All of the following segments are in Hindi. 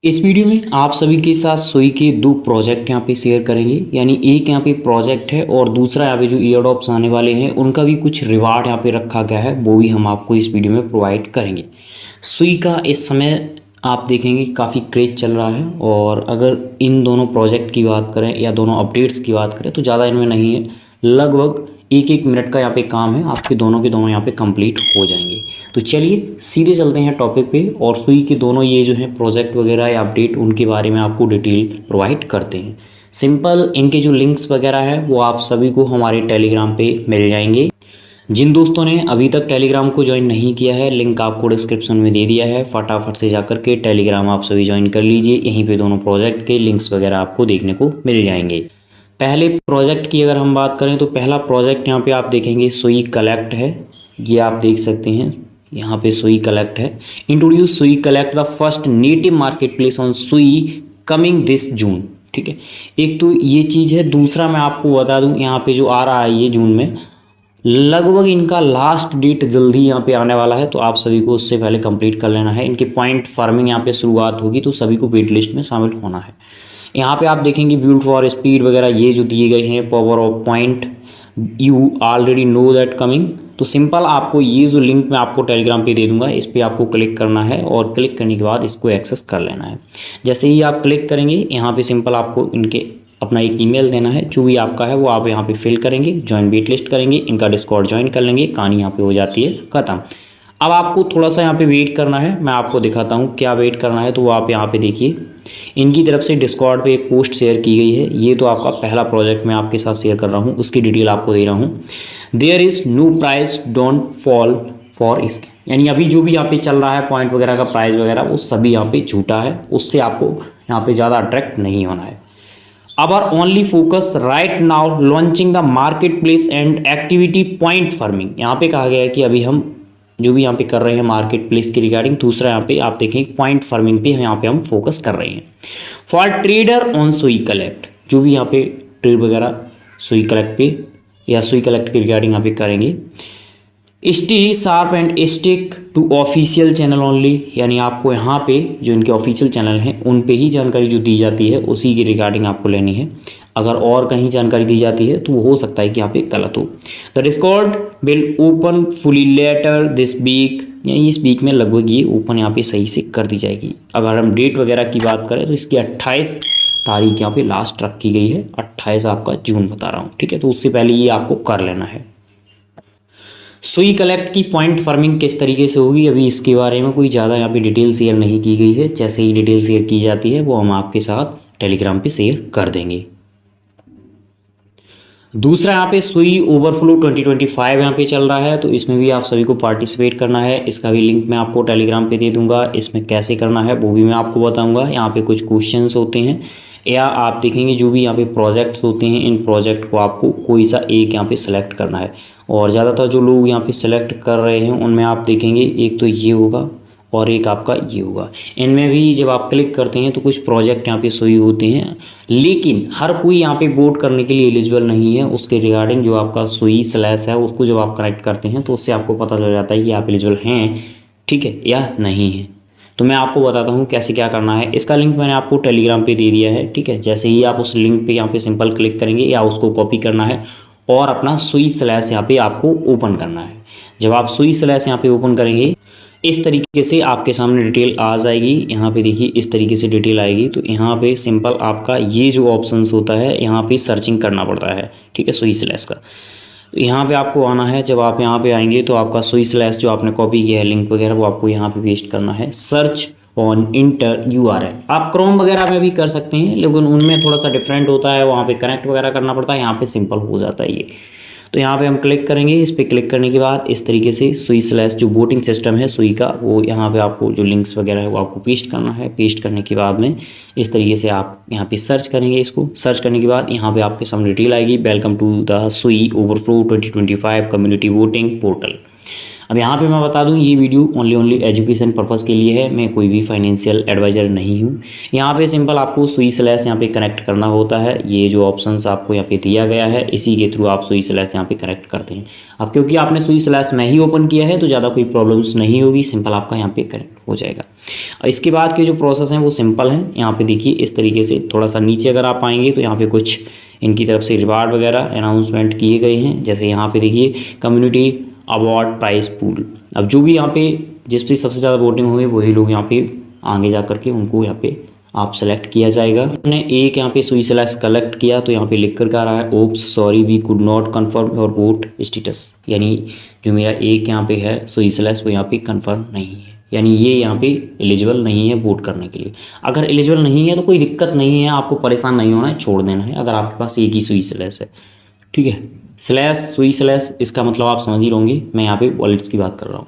इस वीडियो में आप सभी के साथ सुई के दो प्रोजेक्ट यहाँ पे शेयर करेंगे। यानी एक यहाँ पे प्रोजेक्ट है और दूसरा यहाँ पे जो ईयर ड्रॉप्स आने वाले हैं उनका भी कुछ रिवार्ड यहाँ पे रखा गया है, वो भी हम आपको इस वीडियो में प्रोवाइड करेंगे। सुई का इस समय आप देखेंगे काफ़ी क्रेज चल रहा है और अगर इन दोनों प्रोजेक्ट की बात करें या दोनों अपडेट्स की बात करें तो ज़्यादा इनमें नहीं है, लगभग एक एक मिनट का यहाँ पे काम है, आपके दोनों के दोनों यहाँ पे कंप्लीट हो जाएंगे। तो चलिए सीधे चलते हैं टॉपिक पे और सुई के दोनों ये जो है प्रोजेक्ट वगैरह या अपडेट उनके बारे में आपको डिटेल प्रोवाइड करते हैं। सिंपल इनके जो लिंक्स वगैरह है वो आप सभी को हमारे टेलीग्राम पे मिल जाएंगे। जिन दोस्तों ने अभी तक टेलीग्राम को ज्वाइन नहीं किया है, लिंक आपको डिस्क्रिप्शन में दे दिया है, फटाफट से जाकर के टेलीग्राम आप सभी ज्वाइन कर लीजिए। यहीं पे दोनों प्रोजेक्ट के लिंक्स वगैरह आपको देखने को मिल जाएंगे। पहले प्रोजेक्ट की अगर हम बात करें तो पहला प्रोजेक्ट यहाँ पे आप देखेंगे सुई कलेक्ट है। ये आप देख सकते हैं यहाँ पे सुई कलेक्ट है। इंट्रोड्यूस सुई collect the first native market place on सुई कमिंग दिस जून। ठीक है, एक तो ये चीज़ है। दूसरा मैं आपको बता दूँ यहाँ पे जो आ रहा है ये जून में, लगभग इनका लास्ट डेट जल्दी यहाँ पे आने वाला है, तो आप सभी को उससे पहले कंप्लीट कर लेना है। इनके पॉइंट फार्मिंग यहाँ पे शुरुआत होगी तो सभी को वेट लिस्ट में शामिल होना है। यहाँ पे आप देखेंगे बिल्ड फॉर स्पीड वगैरह ये जो दिए गए हैं, power of point you already know that coming. तो सिंपल आपको ये जो लिंक मैं आपको टेलीग्राम पे दे दूंगा, इस पर आपको क्लिक करना है और क्लिक करने के बाद इसको एक्सेस कर लेना है। जैसे ही आप क्लिक करेंगे यहाँ पे सिंपल आपको इनके अपना एक ईमेल देना है, जो भी आपका है वो आप यहाँ पे फिल करेंगे, ज्वाइन वेट लिस्ट करेंगे, इनका डिस्कॉर्ड ज्वाइन कर लेंगे, कहानी यहाँ पे हो जाती है खत्म। अब आपको थोड़ा सा यहाँ पे वेट करना है, मैं आपको दिखाता हूँ क्या वेट करना है। तो वो आप यहाँ पे देखिए, इनकी तरफ से डिस्कॉर्ड पे एक पोस्ट शेयर की गई है। ये तो आपका पहला प्रोजेक्ट मैं आपके साथ शेयर कर रहा हूँ, उसकी डिटेल आपको दे रहा हूँ। There is no price don't fall for इसके, यानी अभी जो भी यहाँ पे चल रहा है पॉइंट वगैरह का प्राइस वगैरह वो सभी यहाँ पे झूठा है, उससे आपको यहाँ पे ज़्यादा अट्रैक्ट नहीं होना है। Our only focus right now launching the marketplace and activity point farming। यहाँ पे कहा गया है कि अभी हम जो भी यहाँ पे कर रहे हैं मार्केट प्लेस के रिगार्डिंग। दूसरा यहाँ पे आप देखें पॉइंट फार्मिंग पे यहाँ पे हम फोकस कर रहे हैं। फॉर ट्रेडर ऑन सुई कलेक्ट, जो भी यहाँ पे ट्रेड वगैरह सुई कलेक्ट पे या सुई कलेक्ट के रिगार्डिंग यहाँ पे करेंगे। Stay sharp and stick to official channel only, यानी आपको यहाँ पे जो इनके ऑफिशियल चैनल हैं उन पे ही जानकारी जो दी जाती है उसी की रिगार्डिंग आपको लेनी है। अगर और कहीं जानकारी दी जाती है तो वो हो सकता है कि यहाँ पे गलत हो। The discord will open fully later this week, यानी इस वीक में लगभग ये ओपन यहाँ पे सही से कर दी जाएगी। अगर हम डेट वगैरह की बात करें तो इसकी 28 तारीख यहाँ पे लास्ट रखी गई है, 28 आपका जून बता रहा हूँ। ठीक है, तो उससे पहले ये आपको कर लेना है। सुई कलेक्ट की पॉइंट फार्मिंग किस तरीके से होगी, अभी इसके बारे में कोई ज़्यादा यहाँ पे डिटेल शेयर नहीं की गई है। जैसे ही डिटेल शेयर की जाती है वो हम आपके साथ टेलीग्राम पे शेयर कर देंगे। दूसरा यहाँ पे सुई ओवरफ्लो 2025 यहाँ पे चल रहा है, तो इसमें भी आप सभी को पार्टिसिपेट करना है। इसका भी लिंक मैं आपको टेलीग्राम पे दे दूंगा। इसमें कैसे करना है वो भी मैं आपको बताऊंगा। यहाँ पे कुछ क्वेश्चंस होते हैं या आप देखेंगे जो भी यहाँ पे प्रोजेक्ट्स होते हैं, इन प्रोजेक्ट को आपको कोई सा एक यहाँ पे सेलेक्ट करना है। और ज़्यादातर जो लोग यहाँ पे सेलेक्ट कर रहे हैं उनमें आप देखेंगे एक तो ये होगा और एक आपका ये होगा। इनमें भी जब आप क्लिक करते हैं तो कुछ प्रोजेक्ट यहाँ पे सुई होते हैं, लेकिन हर कोई यहाँ पे वोट करने के लिए एलिजिबल नहीं है। उसके रिगार्डिंग जो आपका सुई स्लैश है उसको जब आप कनेक्ट करते हैं तो उससे आपको पता चल जाता है कि आप एलिजिबल हैं, ठीक है, या नहीं है। तो मैं आपको बताता हूँ कैसे क्या करना है। इसका लिंक मैंने आपको टेलीग्राम पे दे दिया है। ठीक है, जैसे ही आप उस लिंक पे यहाँ पे सिंपल क्लिक करेंगे या उसको कॉपी करना है और अपना सुई स्लैश यहाँ पे आपको ओपन करना है। जब आप सुई स्लैश यहाँ पे ओपन करेंगे इस तरीके से आपके सामने डिटेल आ जाएगी। यहाँ पे देखिए इस तरीके से डिटेल आएगी। तो यहाँ पे सिंपल आपका ये जो ऑप्शंस होता है यहाँ पे सर्चिंग करना पड़ता है। ठीक है, सुई स्लैश का। तो यहाँ पे आपको आना है। जब आप यहाँ पे आएंगे तो आपका सुई स्लैश जो आपने कॉपी किया है लिंक वगैरह वो आपको यहाँ पे पेस्ट करना है। सर्च ऑन इंटर URL आप क्रोम वगैरह में भी कर सकते हैं, लेकिन उनमें थोड़ा सा डिफरेंट होता है, वहाँ पे कनेक्ट वगैरह करना पड़ता है। यहाँ पे सिंपल हो जाता है ये। तो यहाँ पे हम क्लिक करेंगे। इस पर क्लिक करने के बाद इस तरीके से सुई स्लैश जो वोटिंग सिस्टम है सुई का, वो यहाँ पे आपको जो लिंक्स वगैरह है वो आपको पेस्ट करना है। पेस्ट करने के बाद में इस तरीके से आप यहाँ पे सर्च करेंगे। इसको सर्च करने के बाद यहाँ पे आपके सामने डिटेल आएगी, वेलकम टू द सुई ओवरफ्लो 2025 कम्युनिटी वोटिंग पोर्टल। अब यहाँ पे मैं बता दूँ ये वीडियो ओनली एजुकेशन पर्पज़ के लिए है, मैं कोई भी फाइनेंशियल एडवाइज़र नहीं हूँ। यहाँ पे सिंपल आपको सुई स्लैश यहाँ पे कनेक्ट करना होता है। ये जो ऑप्शंस आपको यहाँ पे दिया गया है इसी के थ्रू आप सुई स्लैश यहाँ पे कनेक्ट करते हैं। अब क्योंकि आपने सुई स्लैश में ही ओपन किया है तो ज़्यादा कोई प्रॉब्लम्स नहीं होगी, सिंपल आपका यहाँ पे कनेक्ट हो जाएगा। इसके बाद के जो प्रोसेस हैं वो सिंपल हैं। यहाँ पे देखिए इस तरीके से थोड़ा सा नीचे अगर आप आएंगे तो यहाँ पे कुछ इनकी तरफ से रिवार्ड वगैरह अनाउंसमेंट किए गए हैं। जैसे यहाँ पे देखिए कम्युनिटी अवार्ड प्राइस पूल। अब जो भी यहाँ पे जिस पे सबसे ज़्यादा वोटिंग होगी वही लोग यहाँ पे आगे जा करके उनको यहाँ पे आप सेलेक्ट किया जाएगा। हमने एक यहाँ पे सुई स्लैश कलेक्ट किया तो यहाँ पे लिख कर आ रहा है oops sorry we could not confirm your vote status, यानी जो मेरा एक यहाँ पे है सुई स्लैश वो यहाँ पे कन्फर्म नहीं है, यानी ये यहाँ पे एलिजिबल नहीं है वोट करने के लिए। अगर एलिजिबल नहीं है तो कोई दिक्कत नहीं है, आपको परेशान नहीं होना है, छोड़ देना है अगर आपके पास एक ही सुई स्लैश है। ठीक है, स्लैश सुई स्लैश इसका मतलब आप समझ ही होंगे, मैं यहाँ पे वॉलेट्स की बात कर रहा हूँ।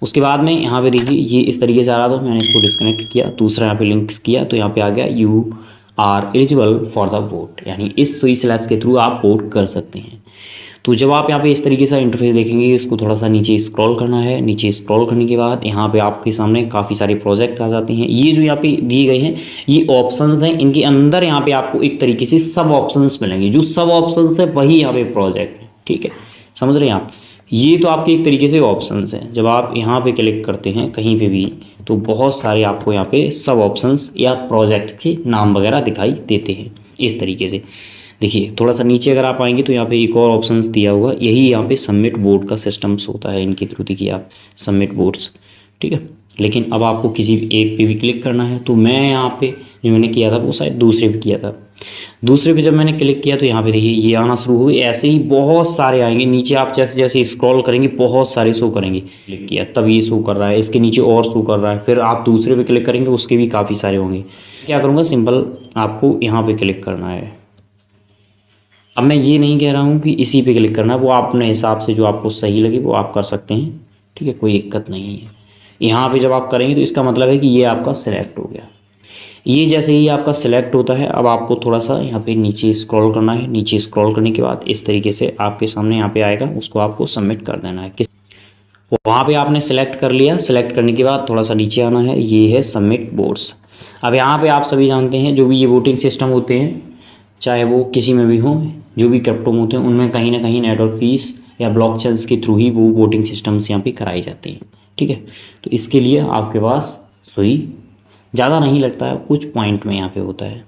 उसके बाद में यहाँ पे देखिए ये इस तरीके से आ रहा था, मैंने इसको डिस्कनेक्ट किया, दूसरा यहाँ पे लिंक्स किया तो यहाँ पे आ गया you are eligible for the vote, यानी इस सुई स्लैश के थ्रू आप वोट कर सकते हैं। तो जब आप यहाँ पे इस तरीके से इंटरफेस देखेंगे इसको थोड़ा सा नीचे स्क्रॉल करना है। नीचे स्क्रॉल करने के बाद यहाँ पे आपके सामने काफ़ी सारे प्रोजेक्ट आ जाते हैं। ये जो यहाँ पे दिए गए हैं ये ऑप्शंस हैं, इनके अंदर यहाँ पे आपको एक तरीके से सब ऑप्शंस मिलेंगे। जो सब ऑप्शंस है वही यहाँ पे प्रोजेक्ट है। ठीक है, समझ रहे हैं आप। ये तो आपके एक तरीके से ऑप्शंस हैं। जब आप यहाँ पे क्लिक करते हैं कहीं पे भी तो बहुत सारे आपको यहाँ पे सब ऑप्शंस या प्रोजेक्ट के नाम वगैरह दिखाई देते हैं इस तरीके से। देखिए थोड़ा सा नीचे अगर आप आएंगे तो यहाँ पे एक और ऑप्शंस दिया हुआ, यही यहाँ पे सबमिट बोर्ड का सिस्टम्स होता है इनके थ्रू। देखिए आप सबमिट बोर्ड्स, ठीक है। लेकिन अब आपको किसी एक पे भी क्लिक करना है तो मैं यहाँ पे जो मैंने किया था वो शायद दूसरे पे किया था। दूसरे पे जब मैंने क्लिक किया तो यहाँ पे देखिए ये आना शुरू हुए। ऐसे ही बहुत सारे आएंगे नीचे, आप जैसे जैसे स्क्रॉल करेंगे बहुत सारे शो करेंगे। क्लिक किया तब ये शो कर रहा है, इसके नीचे और शो कर रहा है, फिर आप दूसरे पे क्लिक करेंगे उसके भी काफ़ी सारे होंगे। क्या करूँगा, सिंपल आपको यहाँ पे क्लिक करना है। अब मैं ये नहीं कह रहा हूँ कि इसी पे क्लिक करना है, वो अपने हिसाब से जो आपको सही लगे वो आप कर सकते हैं। ठीक है, कोई दिक्कत नहीं है। यहाँ पे जब आप करेंगे तो इसका मतलब है कि ये आपका सिलेक्ट हो गया। ये जैसे ही आपका सिलेक्ट होता है अब आपको थोड़ा सा यहाँ पे नीचे स्क्रॉल करना है। नीचे स्क्रॉल करने के बाद इस तरीके से आपके सामने यहाँ पे आएगा, उसको आपको सबमिट कर देना है। वहाँ पे आपने सेलेक्ट कर लिया। सेलेक्ट करने के बाद थोड़ा सा नीचे आना है, ये है सबमिट बोर्ड्स। अब यहाँ पे आप सभी जानते हैं जो भी ये वोटिंग सिस्टम होते हैं चाहे वो किसी में भी हो, जो भी क्रिप्टो में होते हैं उनमें कहीं ना कहीं नेटवर्क फीस या ब्लॉकचेन्स के थ्रू ही वो वोटिंग सिस्टम्स यहाँ पे कराई जाती हैं। ठीक है, तो इसके लिए आपके पास सुई ज़्यादा नहीं लगता है, कुछ पॉइंट में यहाँ पे होता है।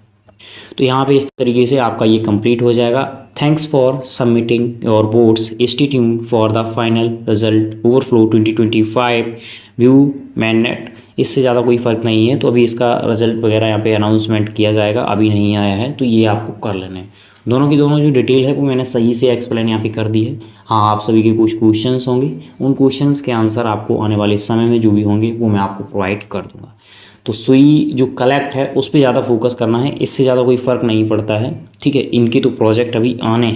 तो यहाँ पे इस तरीके से आपका ये कंप्लीट हो जाएगा। Thanks for submitting your votes, stay tuned for the final result overflow 2025 व्यू मैननेट। इससे ज़्यादा कोई फ़र्क नहीं है। तो अभी इसका रिजल्ट वगैरह यहाँ पे अनाउंसमेंट किया जाएगा, अभी नहीं आया है तो ये आपको कर लेना है। दोनों की दोनों जो डिटेल है वो मैंने सही से एक्सप्लेन यहाँ पे कर दी है। हाँ, आप सभी के कुछ क्वेश्चंस होंगे, उन क्वेश्चंस के आंसर आपको आने वाले समय में जो भी होंगे वो मैं आपको प्रोवाइड कर दूँगा। तो सुई जो कलेक्ट है उस पर ज़्यादा फोकस करना है, इससे ज़्यादा कोई फ़र्क नहीं पड़ता है। ठीक है, इनकी तो प्रोजेक्ट अभी आने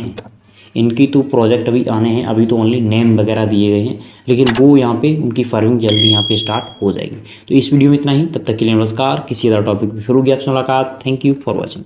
हैं, अभी तो ओनली नेम वगैरह दिए गए हैं, लेकिन वो यहाँ पे उनकी फार्मिंग जल्दी यहाँ पे स्टार्ट हो जाएगी। तो इस वीडियो में इतना ही, तब तक के लिए नमस्कार। किसी अदर टॉपिक पर फिर होगी आपसे मुलाकात। Thank you for watching.